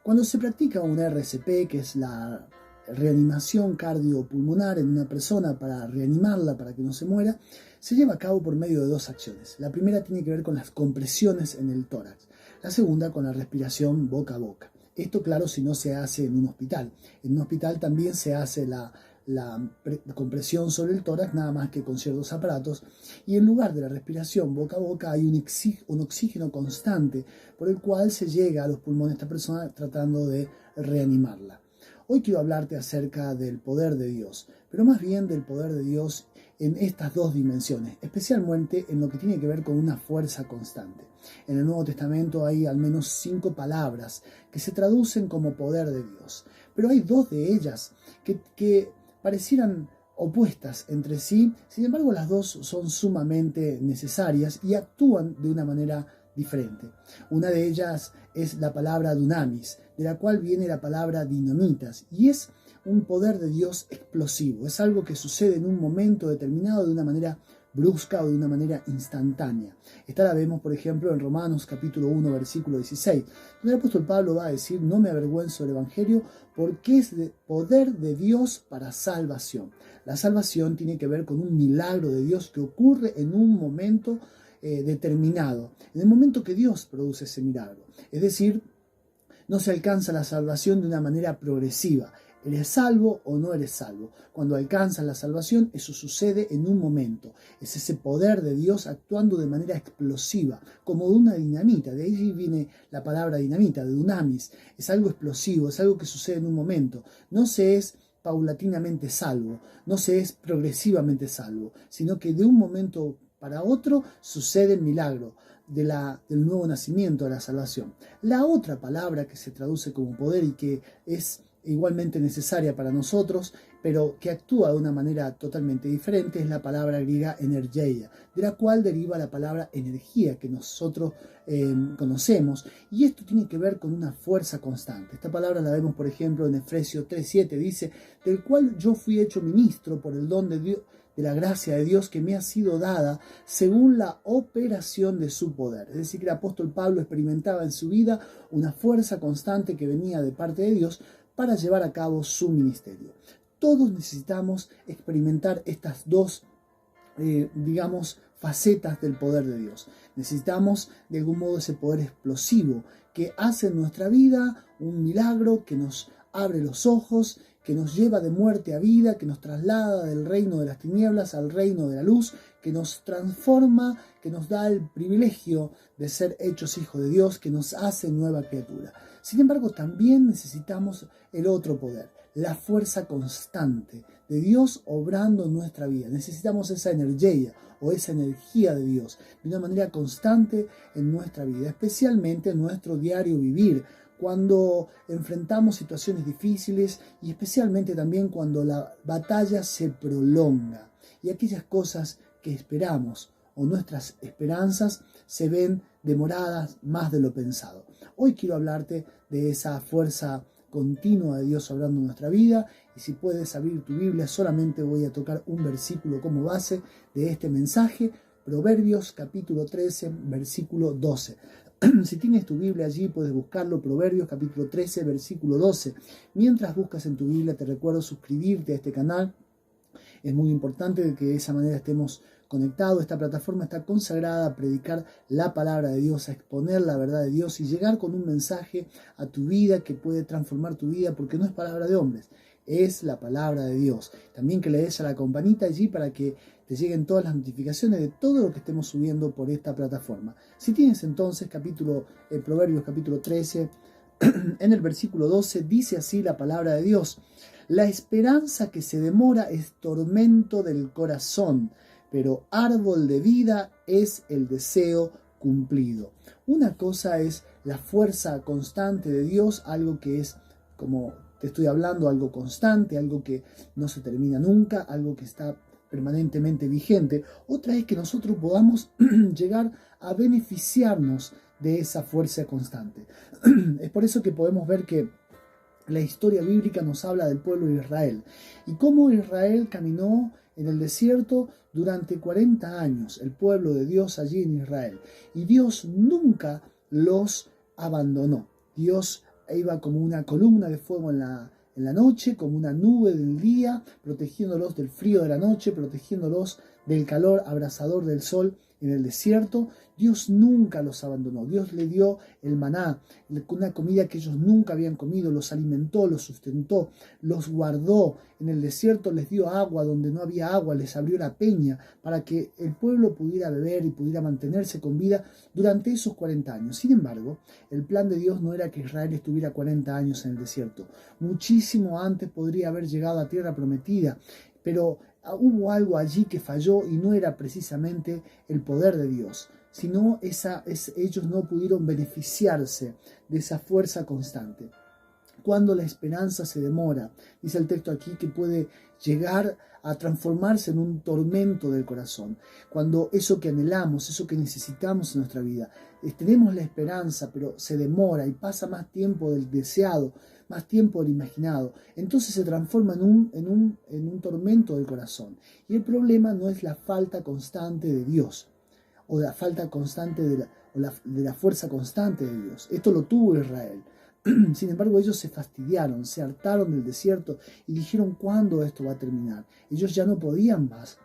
Cuando se practica un RCP, que es la reanimación cardiopulmonar en una persona para reanimarla, para que no se muera, se lleva a cabo por medio de dos acciones. La primera tiene que ver con las compresiones en el tórax, la segunda con la respiración boca a boca. Esto, claro, si no se hace en un hospital. En un hospital también se hace la compresión sobre el tórax, nada más que con ciertos aparatos, y en lugar de la respiración boca a boca hay un oxígeno constante por el cual se llega a los pulmones de esta persona tratando de reanimarla. Hoy quiero hablarte acerca del poder de Dios, pero más bien del poder de Dios en estas dos dimensiones, especialmente en lo que tiene que ver con una fuerza constante. En el Nuevo Testamento hay al menos 5 palabras que se traducen como poder de Dios, pero hay 2 de ellas que parecieran opuestas entre sí. Sin embargo, las 2 son sumamente necesarias y actúan de una manera diferente. Una de ellas es la palabra dunamis, de la cual viene la palabra dinamitas, y es un poder de Dios explosivo. Es algo que sucede en un momento determinado de una manera brusca o de una manera instantánea. Esta la vemos, por ejemplo, en Romanos capítulo 1, versículo 16, donde el apóstol Pablo va a decir: no me avergüenzo del evangelio, porque es de poder de Dios para salvación. La salvación tiene que ver con un milagro de Dios que ocurre en un momento determinado, en el momento que Dios produce ese milagro. Es decir, no se alcanza la salvación de una manera progresiva. ¿Eres salvo o no eres salvo? Cuando alcanzas la salvación, eso sucede en un momento. Es ese poder de Dios actuando de manera explosiva, como de una dinamita. De ahí viene la palabra dinamita, de dunamis. Es algo explosivo, es algo que sucede en un momento. No se es paulatinamente salvo, no se es progresivamente salvo, sino que de un momento para otro sucede el milagro del nuevo nacimiento, de la salvación. La otra palabra que se traduce como poder y que es igualmente necesaria para nosotros, pero que actúa de una manera totalmente diferente, es la palabra griega energeia, de la cual deriva la palabra energía que nosotros conocemos, y esto tiene que ver con una fuerza constante. Esta palabra la vemos, por ejemplo, en Efesios 3:7, dice: del cual yo fui hecho ministro por el don de Dios, de la gracia de Dios que me ha sido dada según la operación de su poder. Es decir, que el apóstol Pablo experimentaba en su vida una fuerza constante que venía de parte de Dios para llevar a cabo su ministerio. Todos necesitamos experimentar estas dos, facetas del poder de Dios. Necesitamos de algún modo ese poder explosivo que hace en nuestra vida un milagro, que nos abre los ojos, que nos lleva de muerte a vida, que nos traslada del reino de las tinieblas al reino de la luz, que nos transforma, que nos da el privilegio de ser hechos hijos de Dios, que nos hace nueva criatura. Sin embargo, también necesitamos el otro poder, la fuerza constante de Dios obrando en nuestra vida. Necesitamos esa energía o esa energía de Dios de una manera constante en nuestra vida, especialmente en nuestro diario vivir, cuando enfrentamos situaciones difíciles y especialmente también cuando la batalla se prolonga y aquellas cosas que esperamos o nuestras esperanzas se ven demoradas más de lo pensado. Hoy quiero hablarte de esa fuerza continua de Dios obrando en nuestra vida, y si puedes abrir tu Biblia, solamente voy a tocar un versículo como base de este mensaje, Proverbios capítulo 13, versículo 12. Si tienes tu Biblia allí, puedes buscarlo, Proverbios capítulo 13, versículo 12. Mientras buscas en tu Biblia, te recuerdo suscribirte a este canal. Es muy importante que de esa manera estemos conectados. Esta plataforma está consagrada a predicar la palabra de Dios, a exponer la verdad de Dios y llegar con un mensaje a tu vida que puede transformar tu vida, porque no es palabra de hombres, es la palabra de Dios. También que le des a la campanita allí para que te lleguen todas las notificaciones de todo lo que estemos subiendo por esta plataforma. Si tienes entonces Proverbios capítulo 13, en el versículo 12, dice así la palabra de Dios: la esperanza que se demora es tormento del corazón, pero árbol de vida es el deseo cumplido. Una cosa es la fuerza constante de Dios, algo que es, como te estoy hablando, algo constante, algo que no se termina nunca, algo que está permanentemente vigente. Otra es que nosotros podamos llegar a beneficiarnos de esa fuerza constante. Es por eso que podemos ver que la historia bíblica nos habla del pueblo de Israel y cómo Israel caminó en el desierto durante 40 años, el pueblo de Dios allí en Israel, y Dios nunca los abandonó. Dios iba como una columna de fuego en la noche, como una nube del día, protegiéndolos del frío de la noche, protegiéndolos del calor abrasador del sol en el desierto. Dios nunca los abandonó. Dios le dio el maná, una comida que ellos nunca habían comido, los alimentó, los sustentó, los guardó. En el desierto les dio agua donde no había agua, les abrió la peña para que el pueblo pudiera beber y pudiera mantenerse con vida durante esos 40 años. Sin embargo, el plan de Dios no era que Israel estuviera 40 años en el desierto. Muchísimo antes podría haber llegado a tierra prometida, pero hubo algo allí que falló y no era precisamente el poder de Dios, sino ellos no pudieron beneficiarse de esa fuerza constante. Cuando la esperanza se demora, dice el texto aquí que puede llegar a transformarse en un tormento del corazón. Cuando eso que anhelamos, eso que necesitamos en nuestra vida, tenemos la esperanza, pero se demora y pasa más tiempo del deseado, más tiempo del imaginado, entonces se transforma en un tormento del corazón. Y el problema no es la falta constante de Dios, o la falta constante de la fuerza constante de Dios. Esto lo tuvo Israel. Sin embargo, ellos se fastidiaron, se hartaron del desierto y dijeron: ¿cuándo esto va a terminar? Ellos ya no podían más.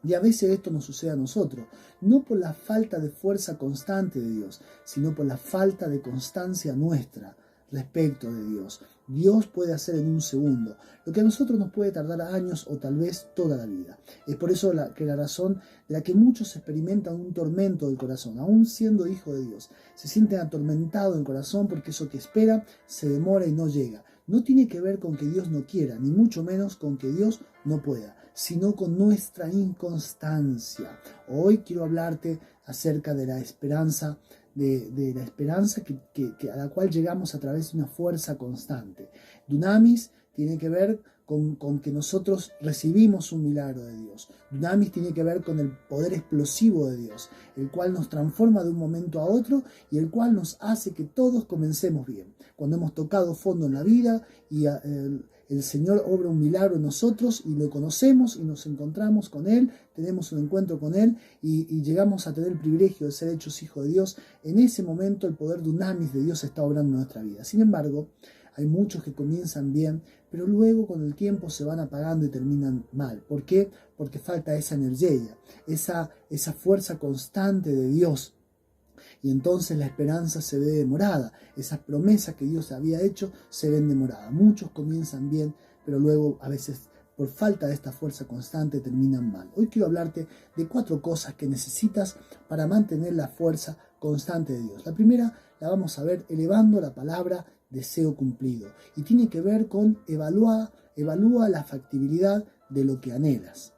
Y a veces esto nos sucede a nosotros, no por la falta de fuerza constante de Dios, sino por la falta de constancia nuestra respecto de Dios. Dios puede hacer en un segundo lo que a nosotros nos puede tardar años o tal vez toda la vida. Es por eso la razón de la que muchos experimentan un tormento del corazón, aún siendo hijo de Dios. Se sienten atormentados en el corazón porque eso que espera se demora y no llega. No tiene que ver con que Dios no quiera, ni mucho menos con que Dios no pueda, sino con nuestra inconstancia. Hoy quiero hablarte acerca de la esperanza, de la esperanza a la cual llegamos a través de una fuerza constante. Dunamis tiene que ver con que nosotros recibimos un milagro de Dios. Dunamis tiene que ver con el poder explosivo de Dios, el cual nos transforma de un momento a otro y el cual nos hace que todos comencemos bien. Cuando hemos tocado fondo en la vida y el Señor obra un milagro en nosotros y lo conocemos y nos encontramos con Él, tenemos un encuentro con Él y llegamos a tener el privilegio de ser hechos hijos de Dios, en ese momento el poder dunamis de Dios está obrando en nuestra vida. Sin embargo, hay muchos que comienzan bien, pero luego con el tiempo se van apagando y terminan mal. ¿Por qué? Porque falta esa energía, esa fuerza constante de Dios. Y entonces la esperanza se ve demorada. Esas promesas que Dios había hecho se ven demoradas. Muchos comienzan bien, pero luego a veces por falta de esta fuerza constante terminan mal. Hoy quiero hablarte de 4 cosas que necesitas para mantener la fuerza constante de Dios. La primera la vamos a ver elevando la palabra deseo cumplido. Y tiene que ver con evalúa la factibilidad de lo que anhelas.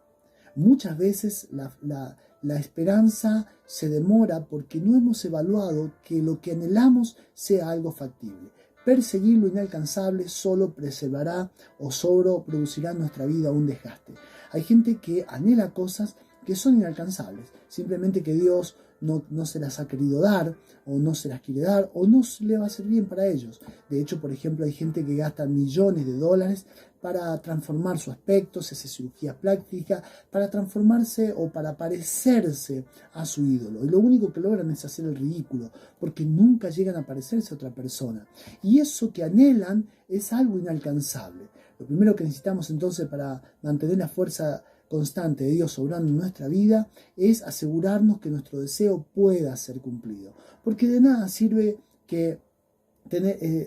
Muchas veces la esperanza se demora porque no hemos evaluado que lo que anhelamos sea algo factible. Perseguir lo inalcanzable solo preservará o solo producirá en nuestra vida un desgaste. Hay gente que anhela cosas que son inalcanzables, simplemente que Dios no se las ha querido dar, o no se las quiere dar, o no le va a ser bien para ellos. De hecho, por ejemplo, hay gente que gasta millones de dólares para transformar su aspecto, se hace cirugía plástica, para transformarse o para parecerse a su ídolo. Y lo único que logran es hacer el ridículo, porque nunca llegan a parecerse a otra persona. Y eso que anhelan es algo inalcanzable. Lo primero que necesitamos entonces para mantener la fuerza constante de Dios obrando en nuestra vida es asegurarnos que nuestro deseo pueda ser cumplido, porque de nada sirve que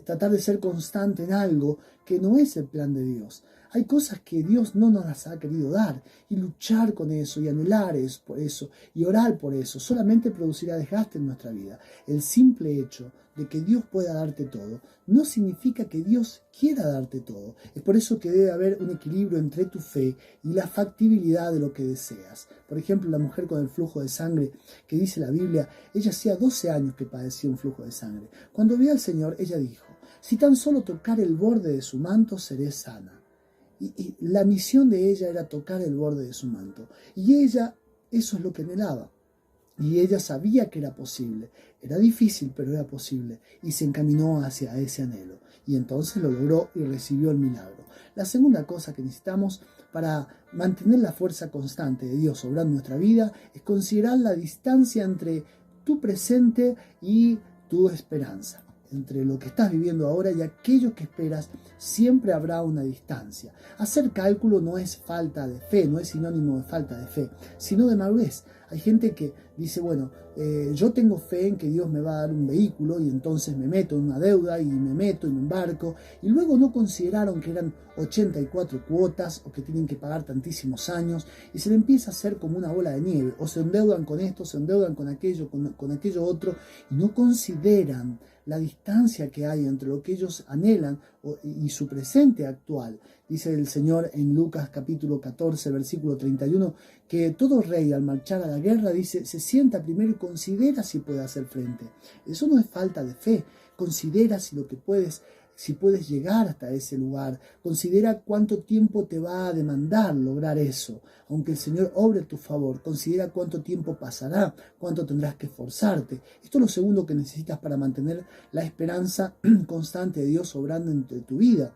tratar de ser constante en algo que no es el plan de Dios. Hay cosas que Dios no nos las ha querido dar, y luchar con eso y anhelar por eso y orar por eso solamente producirá desgaste en nuestra vida. El simple hecho de que Dios pueda darte todo no significa que Dios quiera darte todo. Es por eso que debe haber un equilibrio entre tu fe y la factibilidad de lo que deseas. Por ejemplo, la mujer con el flujo de sangre, que dice la Biblia, ella hacía 12 años que padecía un flujo de sangre. Cuando vio al Señor, ella dijo: si tan solo tocar el borde de su manto, seré sana. Y la misión de ella era tocar el borde de su manto. Y ella, eso es lo que anhelaba. Y ella sabía que era posible. Era difícil, pero era posible. Y se encaminó hacia ese anhelo. Y entonces lo logró y recibió el milagro. La segunda cosa que necesitamos para mantener la fuerza constante de Dios obrando en nuestra vida es considerar la distancia entre tu presente y tu esperanza. entre lo que estás viviendo ahora y aquello que esperas, siempre habrá una distancia. Hacer cálculo no es falta de fe, no es sinónimo de falta de fe, sino de madurez. Hay gente que dice, bueno, yo tengo fe en que Dios me va a dar un vehículo y entonces me meto en una deuda y me meto y me embarco, y luego no consideraron que eran 84 cuotas o que tienen que pagar tantísimos años, y se le empieza a hacer como una bola de nieve, o se endeudan con esto, se endeudan con aquello, con aquello otro, y no consideran la distancia que hay entre lo que ellos anhelan y su presente actual. Dice el Señor en Lucas capítulo 14, versículo 31, que todo rey al marchar a la guerra, dice, se sienta primero y considera si puede hacer frente. Eso no es falta de fe. Considera si puedes llegar hasta ese lugar. Considera cuánto tiempo te va a demandar lograr eso. Aunque el Señor obre a tu favor, considera cuánto tiempo pasará, cuánto tendrás que esforzarte. Esto es lo segundo que necesitas para mantener la esperanza constante de Dios obrando entre tu vida.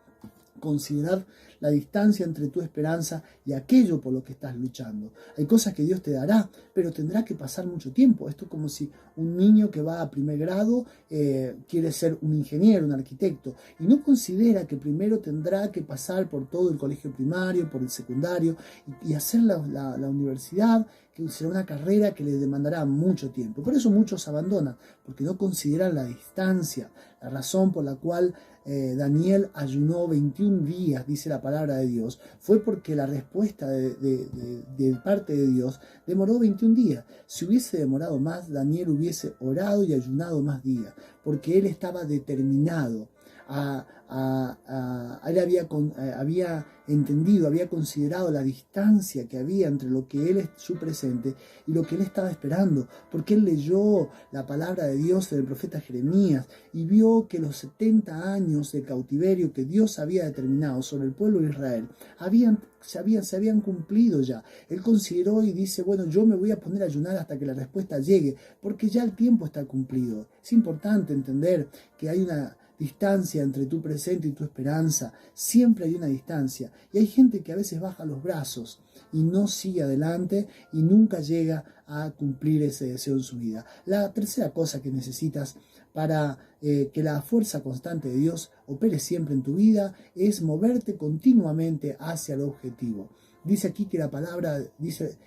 Considerar la distancia entre tu esperanza y aquello por lo que estás luchando. Hay cosas que Dios te dará, pero tendrá que pasar mucho tiempo. Esto es como si un niño que va a primer grado quiere ser un ingeniero, un arquitecto, y no considera que primero tendrá que pasar por todo el colegio primario, por el secundario, y hacer la universidad, que será una carrera que le demandará mucho tiempo. Por eso muchos abandonan, porque no consideran la distancia. La razón por la cual Daniel ayunó 21 días, dice la palabra de Dios, fue porque la respuesta de parte de Dios demoró 21 días. Si hubiese demorado más, Daniel hubiese orado y ayunado más días, porque él estaba determinado. Él había entendido, había considerado la distancia que había entre lo que él es su presente y lo que él estaba esperando, porque él leyó la palabra de Dios en el profeta Jeremías y vio que los 70 años de cautiverio que Dios había determinado sobre el pueblo de Israel se habían cumplido ya. Él consideró y dice, bueno, yo me voy a poner a ayunar hasta que la respuesta llegue, porque ya el tiempo está cumplido. Es importante entender que hay una distancia entre tu presente y tu esperanza. Siempre hay una distancia. Y hay gente que a veces baja los brazos y no sigue adelante y nunca llega a cumplir ese deseo en su vida. La tercera cosa que necesitas para que la fuerza constante de Dios opere siempre en tu vida es moverte continuamente hacia el objetivo. Dice aquí que la palabra dice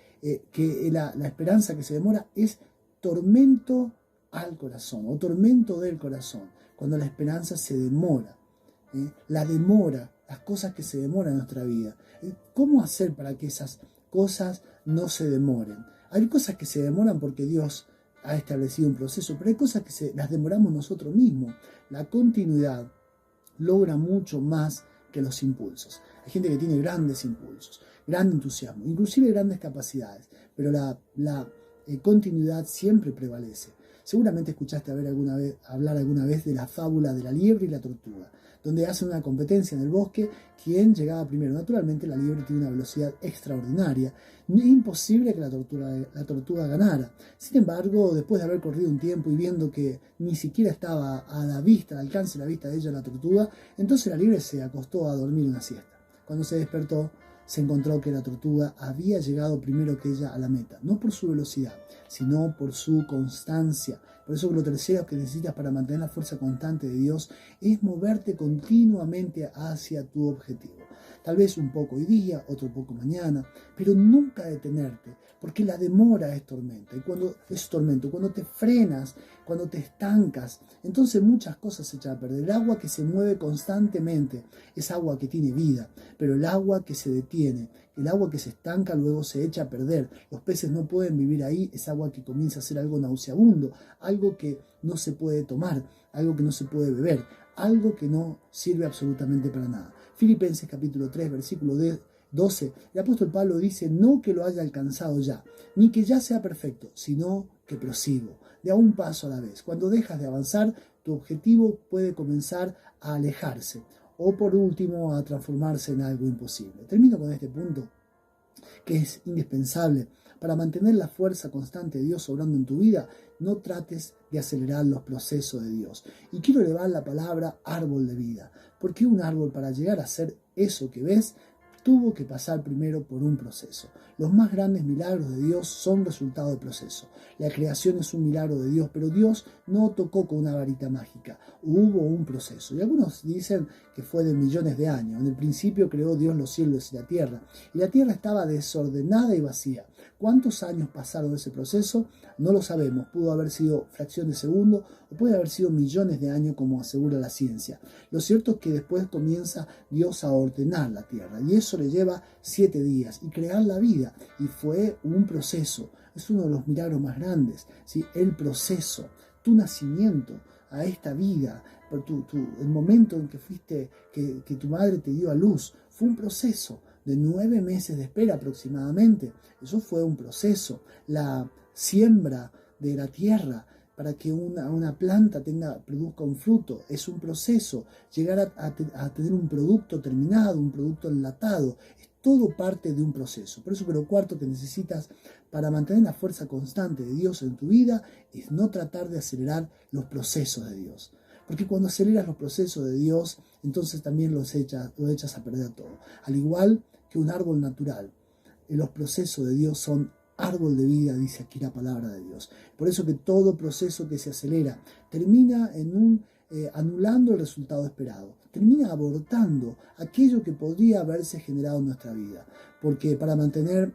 que la esperanza que se demora es tormento al corazón o tormento del corazón. Cuando la esperanza se demora, la demora, las cosas que se demoran en nuestra vida. ¿Cómo hacer para que esas cosas no se demoren? Hay cosas que se demoran porque Dios ha establecido un proceso, pero hay cosas que las demoramos nosotros mismos. La continuidad logra mucho más que los impulsos. Hay gente que tiene grandes impulsos, gran entusiasmo, inclusive grandes capacidades, pero la continuidad siempre prevalece. Seguramente escuchaste hablar alguna vez de la fábula de la liebre y la tortuga, donde hacen una competencia en el bosque, quién llegaba primero. Naturalmente la liebre tiene una velocidad extraordinaria, es imposible que la tortuga ganara. Sin embargo, después de haber corrido un tiempo y viendo que ni siquiera estaba a la vista, al alcance de la vista de ella la tortuga, entonces la liebre se acostó a dormir una siesta. Cuando se despertó, se encontró que la tortuga había llegado primero que ella a la meta, no por su velocidad, sino por su constancia. Por eso lo tercero que necesitas para mantener la fuerza constante de Dios es moverte continuamente hacia tu objetivo. Tal vez un poco hoy día, otro poco mañana, pero nunca detenerte, porque la demora es tormenta. Y cuando te frenas, cuando te estancas, entonces muchas cosas se echan a perder. El agua que se mueve constantemente es agua que tiene vida, pero el agua que se detiene, el agua que se estanca luego se echa a perder. Los peces no pueden vivir ahí, es agua que comienza a ser algo nauseabundo, algo que no se puede tomar, algo que no se puede beber, algo que no sirve absolutamente para nada. Filipenses capítulo 3, versículo 12, el apóstol Pablo dice, no que lo haya alcanzado ya, ni que ya sea perfecto, sino que prosigo, de a un paso a la vez. Cuando dejas de avanzar, tu objetivo puede comenzar a alejarse, o por último a transformarse en algo imposible. Termino con este punto, que es indispensable para mantener la fuerza constante de Dios obrando en tu vida. No trates de acelerar los procesos de Dios. Y quiero elevar la palabra árbol de vida, porque un árbol, para llegar a ser eso que ves, tuvo que pasar primero por un proceso. Los más grandes milagros de Dios son resultado de proceso. La creación es un milagro de Dios, pero Dios no tocó con una varita mágica. Hubo un proceso. Y algunos dicen que fue de millones de años. En el principio creó Dios los cielos y la tierra. Y la tierra estaba desordenada y vacía. ¿Cuántos años pasaron ese proceso? No lo sabemos. Pudo haber sido fracción de segundo o puede haber sido millones de años, como asegura la ciencia. Lo cierto es que después comienza Dios a ordenar la tierra y eso le lleva 7 días y crear la vida. Y fue un proceso. Es uno de los milagros más grandes, ¿sí? El proceso, tu nacimiento a esta vida, el momento en que que tu madre te dio a luz, fue un proceso de 9 meses de espera aproximadamente. Eso fue un proceso. La siembra de la tierra para que una planta produzca un fruto es un proceso. Llegar a tener un producto terminado, un producto enlatado, es todo parte de un proceso. Por eso que lo cuarto que necesitas para mantener la fuerza constante de Dios en tu vida es no tratar de acelerar los procesos de Dios. Porque cuando aceleras los procesos de Dios, entonces también lo echas a perder todo. Al igual que un árbol natural, los procesos de Dios son árbol de vida, dice aquí la palabra de Dios. Por eso que todo proceso que se acelera termina anulando el resultado esperado, termina abortando aquello que podría haberse generado en nuestra vida. Porque para mantener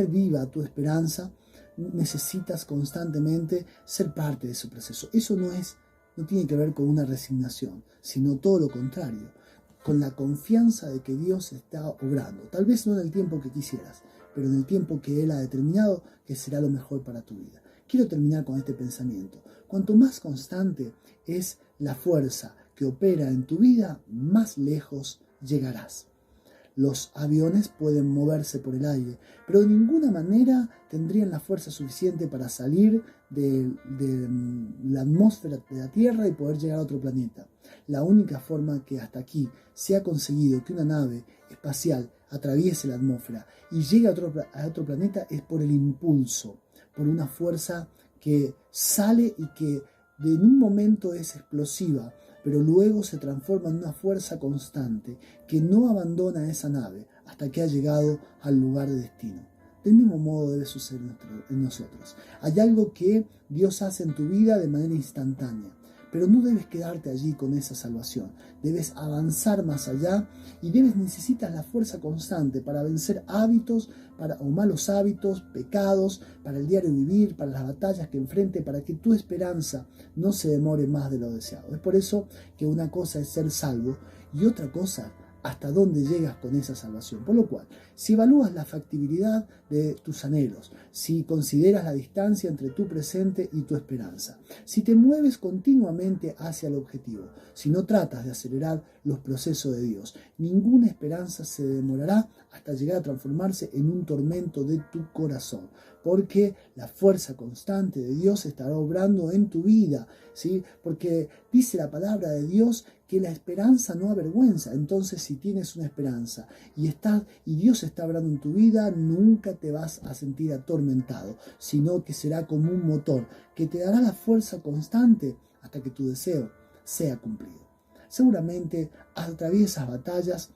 viva tu esperanza, necesitas constantemente ser parte de ese proceso. Eso no tiene que ver con una resignación, sino todo lo contrario, con la confianza de que Dios está obrando. Tal vez no en el tiempo que quisieras, pero en el tiempo que Él ha determinado que será lo mejor para tu vida. Quiero terminar con este pensamiento. Cuanto más constante es la fuerza que opera en tu vida, más lejos llegarás. Los aviones pueden moverse por el aire, pero de ninguna manera tendrían la fuerza suficiente para salir de la atmósfera de la Tierra y poder llegar a otro planeta. La única forma que hasta aquí se ha conseguido que una nave espacial atraviese la atmósfera y llegue a otro planeta es por el impulso, por una fuerza que sale y que en un momento es explosiva, pero luego se transforma en una fuerza constante que no abandona esa nave hasta que ha llegado al lugar de destino. Del mismo modo debe suceder en nosotros. Hay algo que Dios hace en tu vida de manera instantánea, pero no debes quedarte allí con esa salvación. Debes avanzar más allá y necesitas la fuerza constante para vencer hábitos o malos hábitos, pecados, para el diario vivir, para las batallas que enfrente, para que tu esperanza no se demore más de lo deseado. Es por eso que una cosa es ser salvo y otra cosa hasta dónde llegas con esa salvación. Por lo cual, si evalúas la factibilidad de tus anhelos, si consideras la distancia entre tu presente y tu esperanza, si te mueves continuamente hacia el objetivo, si no tratas de acelerar los procesos de Dios, ninguna esperanza se demorará hasta llegar a transformarse en un tormento de tu corazón, porque la fuerza constante de Dios estará obrando en tu vida, ¿sí? Porque dice la palabra de Dios que la esperanza no avergüenza. Entonces, si tienes una esperanza y Dios está obrando en tu vida, nunca te vas a sentir atormentado, sino que será como un motor que te dará la fuerza constante hasta que tu deseo sea cumplido. Seguramente atraviesas batallas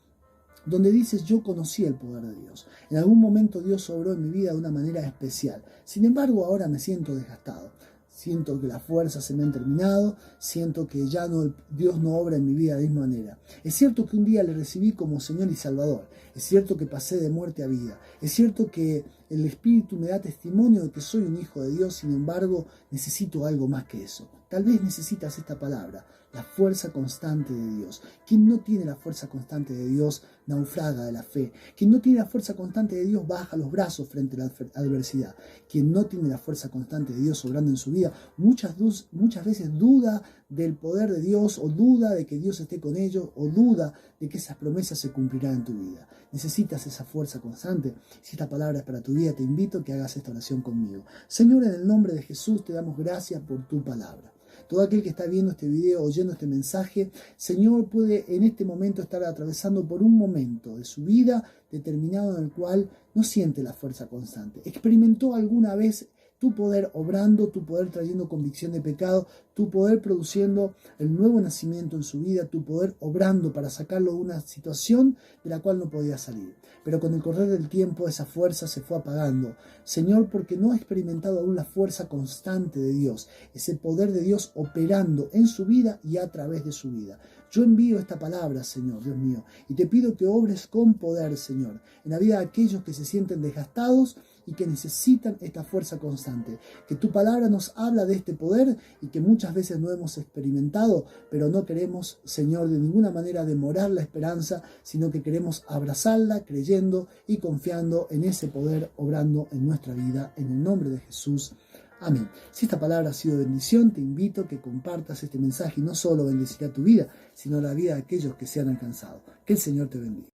donde dices: yo conocí el poder de Dios. En algún momento Dios obró en mi vida de una manera especial. Sin embargo, ahora me siento desgastado. Siento que las fuerzas se me han terminado, siento que Dios no obra en mi vida de la misma manera. Es cierto que un día le recibí como Señor y Salvador, es cierto que pasé de muerte a vida, es cierto que el Espíritu me da testimonio de que soy un hijo de Dios, sin embargo necesito algo más que eso. Tal vez necesitas esta palabra, la fuerza constante de Dios. Quien no tiene la fuerza constante de Dios naufraga de la fe. Quien no tiene la fuerza constante de Dios baja los brazos frente a la adversidad. Quien no tiene la fuerza constante de Dios obrando en su vida, muchas veces duda del poder de Dios, o duda de que Dios esté con ellos, o duda de que esas promesas se cumplirán en tu vida. Necesitas esa fuerza constante. Si esta palabra es para tu vida, te invito a que hagas esta oración conmigo. Señor, en el nombre de Jesús te damos gracias por tu palabra. Todo aquel que está viendo este video, oyendo este mensaje, Señor, puede en este momento estar atravesando por un momento de su vida determinado en el cual no siente la fuerza constante. Experimentó alguna vez tu poder obrando, tu poder trayendo convicción de pecado, tu poder produciendo el nuevo nacimiento en su vida, tu poder obrando para sacarlo de una situación de la cual no podía salir. Pero con el correr del tiempo esa fuerza se fue apagando. Señor, porque no ha experimentado aún la fuerza constante de Dios, ese poder de Dios operando en su vida y a través de su vida. Yo envío esta palabra, Señor, Dios mío, y te pido que obres con poder, Señor, en la vida de aquellos que se sienten desgastados y que necesitan esta fuerza constante. Que tu palabra nos habla de este poder y que muchas veces no hemos experimentado, pero no queremos, Señor, de ninguna manera demorar la esperanza, sino que queremos abrazarla creyendo y confiando en ese poder obrando en nuestra vida, en el nombre de Jesús. Amén. Si esta palabra ha sido bendición, te invito a que compartas este mensaje y no solo bendecirá tu vida, sino la vida de aquellos que se han alcanzado. Que el Señor te bendiga.